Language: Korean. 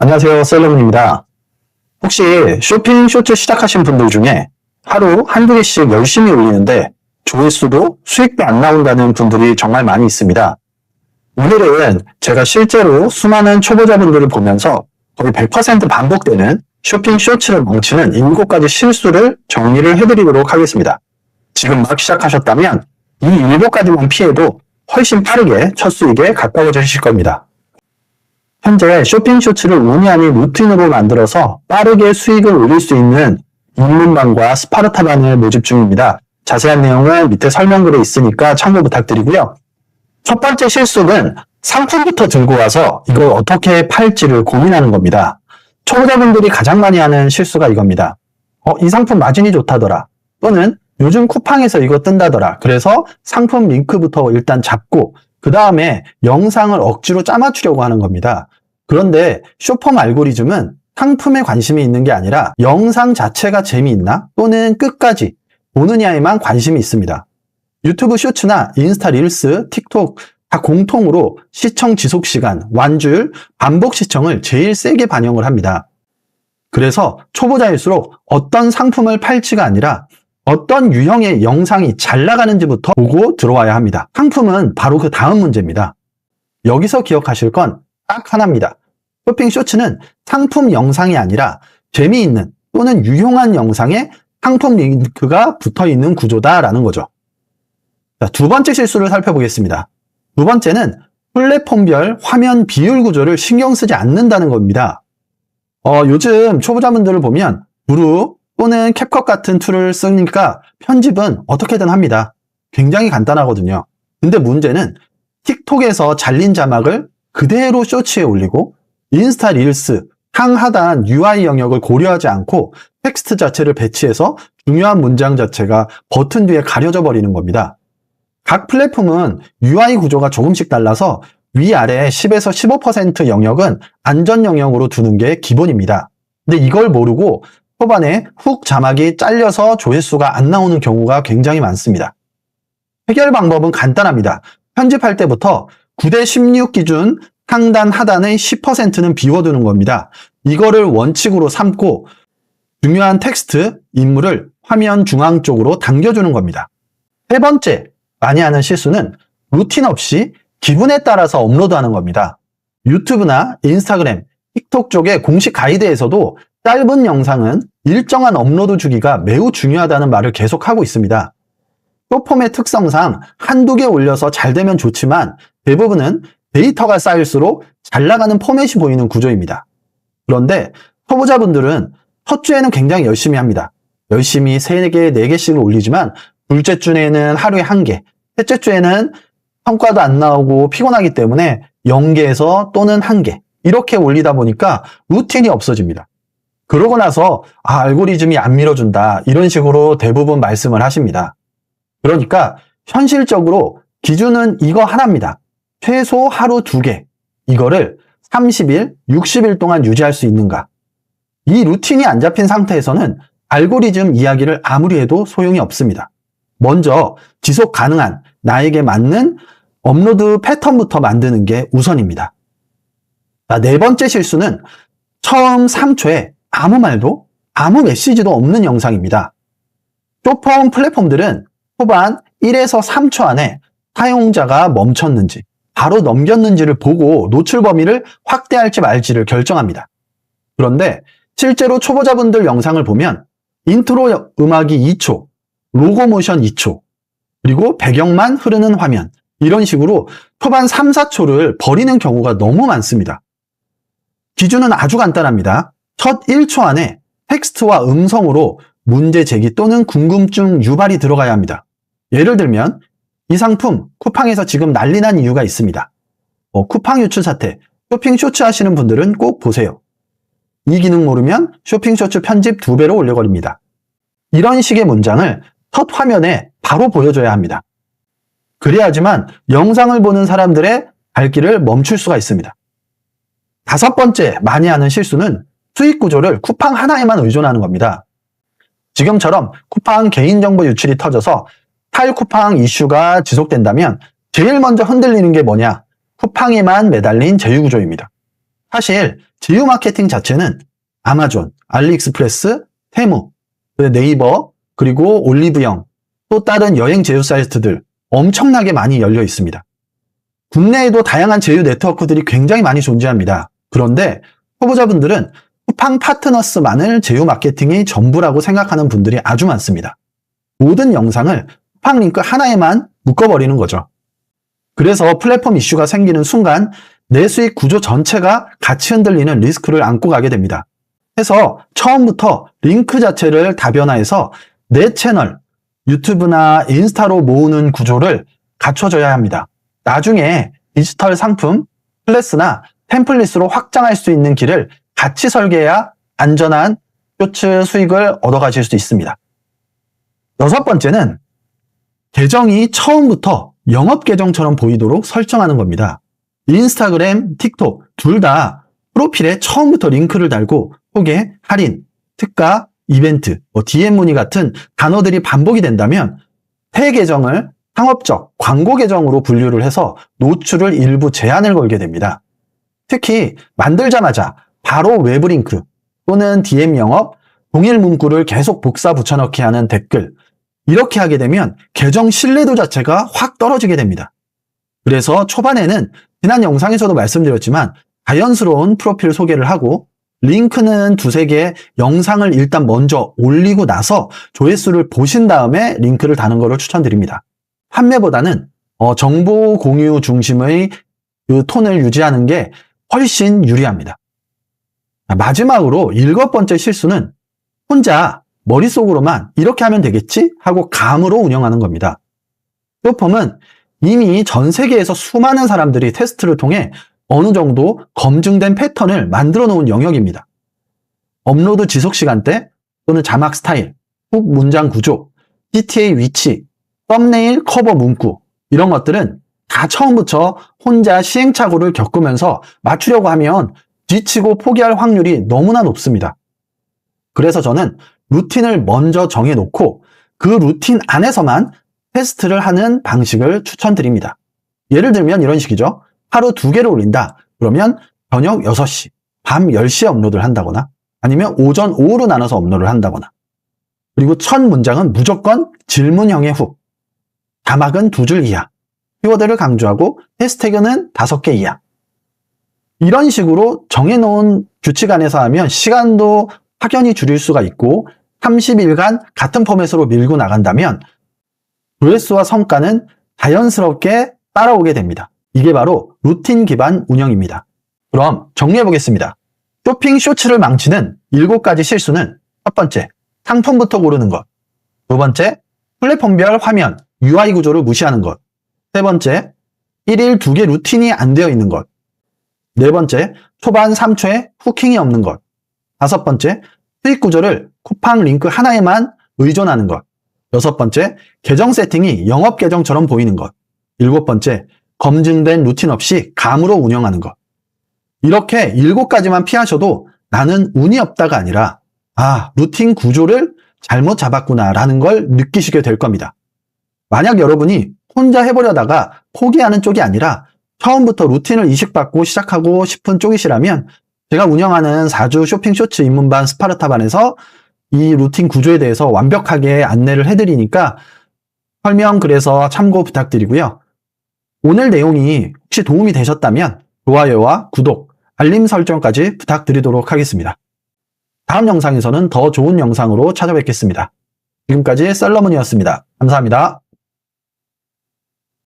안녕하세요, 셀러문입니다. 혹시 쇼핑 쇼츠 시작하신 분들 중에 하루 한두 개씩 열심히 올리는데 조회수도 수익도 안 나온다는 분들이 정말 많이 있습니다. 오늘은 제가 실제로 수많은 초보자분들을 보면서 거의 100% 반복되는 쇼핑 쇼츠를 멈추는 7가지 실수를 정리를 해드리도록 하겠습니다. 지금 막 시작하셨다면 이 7가지만 피해도 훨씬 빠르게 첫 수익에 가까워지실 겁니다. 현재 쇼핑 쇼츠를 운이 아닌 루틴으로 만들어서 빠르게 수익을 올릴 수 있는 입문반과 스파르타반을 모집 중입니다. 자세한 내용은 밑에 설명글에 있으니까 참고 부탁드리고요. 첫 번째 실수는 상품부터 들고 와서 이걸 어떻게 팔지를 고민하는 겁니다. 초보자분들이 가장 많이 하는 실수가 이겁니다. 이 상품 마진이 좋다더라. 또는 요즘 쿠팡에서 이거 뜬다더라. 그래서 상품 링크부터 일단 잡고 그 다음에 영상을 억지로 짜맞추려고 하는 겁니다. 그런데 쇼폼 알고리즘은 상품에 관심이 있는 게 아니라 영상 자체가 재미있나 또는 끝까지 보느냐에만 관심이 있습니다. 유튜브 쇼츠나 인스타 릴스, 틱톡 다 공통으로 시청 지속 시간, 완주율, 반복 시청을 제일 세게 반영을 합니다. 그래서 초보자일수록 어떤 상품을 팔지가 아니라 어떤 유형의 영상이 잘 나가는지부터 보고 들어와야 합니다. 상품은 바로 그 다음 문제입니다. 여기서 기억하실 건 딱 하나입니다. 쇼핑 쇼츠는 상품 영상이 아니라 재미있는 또는 유용한 영상에 상품 링크가 붙어있는 구조다라는 거죠. 자, 두 번째 실수를 살펴보겠습니다. 두 번째는 플랫폼별 화면 비율 구조를 신경 쓰지 않는다는 겁니다. 요즘 초보자분들을 보면 브루 또는 캡컷 같은 툴을 쓰니까 편집은 어떻게든 합니다. 굉장히 간단하거든요. 근데 문제는 틱톡에서 잘린 자막을 그대로 쇼츠에 올리고 인스타 릴스, 상하단 UI 영역을 고려하지 않고 텍스트 자체를 배치해서 중요한 문장 자체가 버튼 뒤에 가려져 버리는 겁니다. 각 플랫폼은 UI 구조가 조금씩 달라서 위아래 10에서 15% 영역은 안전 영역으로 두는 게 기본입니다. 근데 이걸 모르고 초반에 훅 자막이 잘려서 조회수가 안 나오는 경우가 굉장히 많습니다. 해결 방법은 간단합니다. 편집할 때부터 9:16 기준 상단 하단의 10%는 비워두는 겁니다. 이거를 원칙으로 삼고 중요한 텍스트, 인물을 화면 중앙 쪽으로 당겨주는 겁니다. 세 번째, 많이 하는 실수는 루틴 없이 기분에 따라서 업로드하는 겁니다. 유튜브나 인스타그램, 틱톡 쪽의 공식 가이드에서도 짧은 영상은 일정한 업로드 주기가 매우 중요하다는 말을 계속하고 있습니다. 쇼폼의 특성상 한두 개 올려서 잘 되면 좋지만 대부분은 데이터가 쌓일수록 잘 나가는 포맷이 보이는 구조입니다. 그런데 초보자분들은 첫 주에는 굉장히 열심히 합니다. 열심히 3개, 4개씩을 올리지만 둘째 주에는 하루에 1개, 셋째 주에는 성과도 안 나오고 피곤하기 때문에 0개에서 또는 1개 이렇게 올리다 보니까 루틴이 없어집니다. 그러고 나서 알고리즘이 안 밀어준다 이런 식으로 대부분 말씀을 하십니다. 그러니까 현실적으로 기준은 이거 하나입니다. 최소 하루 2개 이거를 30일, 60일 동안 유지할 수 있는가. 이 루틴이 안 잡힌 상태에서는 알고리즘 이야기를 아무리 해도 소용이 없습니다. 먼저 지속 가능한 나에게 맞는 업로드 패턴부터 만드는 게 우선입니다. 자, 네 번째 실수는 처음 3초에 아무 말도 아무 메시지도 없는 영상입니다. 쇼폼 플랫폼들은 초반 1에서 3초 안에 사용자가 멈췄는지 바로 넘겼는지를 보고 노출 범위를 확대할지 말지를 결정합니다. 그런데 실제로 초보자분들 영상을 보면 인트로 음악이 2초, 로고 모션 2초, 그리고 배경만 흐르는 화면 이런 식으로 초반 3, 4초를 버리는 경우가 너무 많습니다. 기준은 아주 간단합니다. 첫 1초 안에 텍스트와 음성으로 문제 제기 또는 궁금증 유발이 들어가야 합니다. 예를 들면 이 상품 쿠팡에서 지금 난리 난 이유가 있습니다. 쿠팡 유출 사태, 쇼핑 쇼츠 하시는 분들은 꼭 보세요. 이 기능 모르면 쇼핑 쇼츠 편집 2배로 올려버립니다. 이런 식의 문장을 첫 화면에 바로 보여줘야 합니다. 그래야지만 영상을 보는 사람들의 발길을 멈출 수가 있습니다. 다섯 번째 많이 하는 실수는 수익 구조를 쿠팡 하나에만 의존하는 겁니다. 지금처럼 쿠팡 개인정보 유출이 터져서 탈쿠팡 이슈가 지속된다면 제일 먼저 흔들리는 게 뭐냐? 쿠팡에만 매달린 제휴구조입니다. 사실 제휴 마케팅 자체는 아마존, 알리익스프레스, 테무, 네이버, 그리고 올리브영, 또 다른 여행 제휴 사이트들 엄청나게 많이 열려 있습니다. 국내에도 다양한 제휴 네트워크들이 굉장히 많이 존재합니다. 그런데 초보자분들은 쿠팡 파트너스만을 제휴 마케팅이 전부라고 생각하는 분들이 아주 많습니다. 모든 영상을 쿠팡 링크 하나에만 묶어버리는 거죠. 그래서 플랫폼 이슈가 생기는 순간 내 수익 구조 전체가 같이 흔들리는 리스크를 안고 가게 됩니다. 해서 처음부터 링크 자체를 다변화해서 내 채널, 유튜브나 인스타로 모으는 구조를 갖춰줘야 합니다. 나중에 디지털 상품, 클래스나 템플릿으로 확장할 수 있는 길을 같이 설계해야 안전한 쇼츠 수익을 얻어가실 수 있습니다. 여섯 번째는 계정이 처음부터 영업 계정처럼 보이도록 설정하는 겁니다. 인스타그램, 틱톡 둘 다 프로필에 처음부터 링크를 달고 소개, 할인, 특가, 이벤트, DM 문의 같은 단어들이 반복이 된다면 새 계정을 상업적 광고 계정으로 분류를 해서 노출을 일부 제한을 걸게 됩니다. 특히 만들자마자 바로 외부 링크 또는 DM 영업, 동일 문구를 계속 복사 붙여넣기 하는 댓글 이렇게 하게 되면 계정 신뢰도 자체가 확 떨어지게 됩니다. 그래서 초반에는 지난 영상에서도 말씀드렸지만 자연스러운 프로필 소개를 하고 링크는 두세 개의 영상을 일단 먼저 올리고 나서 조회수를 보신 다음에 링크를 다는 것을 추천드립니다. 판매보다는 정보 공유 중심의 그 톤을 유지하는 게 훨씬 유리합니다. 마지막으로 일곱 번째 실수는 혼자 머릿속으로만 이렇게 하면 되겠지 하고 감으로 운영하는 겁니다. 쇼폼은 이미 전 세계에서 수많은 사람들이 테스트를 통해 어느 정도 검증된 패턴을 만들어 놓은 영역입니다. 업로드 지속 시간대 또는 자막 스타일, 훅 문장 구조, CTA 위치, 썸네일 커버 문구 이런 것들은 다 처음부터 혼자 시행착오를 겪으면서 맞추려고 하면 지치고 포기할 확률이 너무나 높습니다. 그래서 저는 루틴을 먼저 정해놓고 그 루틴 안에서만 테스트를 하는 방식을 추천드립니다. 예를 들면 이런 식이죠. 하루 2개를 올린다. 그러면 저녁 6시, 밤 10시에 업로드를 한다거나 아니면 오전, 오후로 나눠서 업로드를 한다거나 그리고 첫 문장은 무조건 질문형의 훅, 자막은 2줄 이하, 키워드를 강조하고 해시태그는 5개 이하 이런 식으로 정해놓은 규칙 안에서 하면 시간도 확연히 줄일 수가 있고 30일간 같은 포맷으로 밀고 나간다면 조회수와 성과는 자연스럽게 따라오게 됩니다. 이게 바로 루틴 기반 운영입니다. 그럼 정리해 보겠습니다. 쇼핑 쇼츠를 망치는 7가지 실수는 첫 번째, 상품부터 고르는 것. 두 번째, 플랫폼별 화면, UI 구조를 무시하는 것. 세 번째, 1일 2개 루틴이 안 되어 있는 것. 네 번째, 초반 3초에 후킹이 없는 것. 다섯 번째, 수익 구조를 쿠팡 링크 하나에만 의존하는 것. 여섯 번째, 계정 세팅이 영업 계정처럼 보이는 것. 일곱 번째, 검증된 루틴 없이 감으로 운영하는 것. 이렇게 7가지만 피하셔도 나는 운이 없다가 아니라 루틴 구조를 잘못 잡았구나 라는 걸 느끼시게 될 겁니다. 만약 여러분이 혼자 해보려다가 포기하는 쪽이 아니라 처음부터 루틴을 이식받고 시작하고 싶은 쪽이시라면 제가 운영하는 4주 쇼핑 쇼츠 입문반 스파르타반에서 이 루틴 구조에 대해서 완벽하게 안내를 해드리니까 설명 그래서 참고 부탁드리고요. 오늘 내용이 혹시 도움이 되셨다면 좋아요와 구독, 알림 설정까지 부탁드리도록 하겠습니다. 다음 영상에서는 더 좋은 영상으로 찾아뵙겠습니다. 지금까지 썰러문이었습니다. 감사합니다.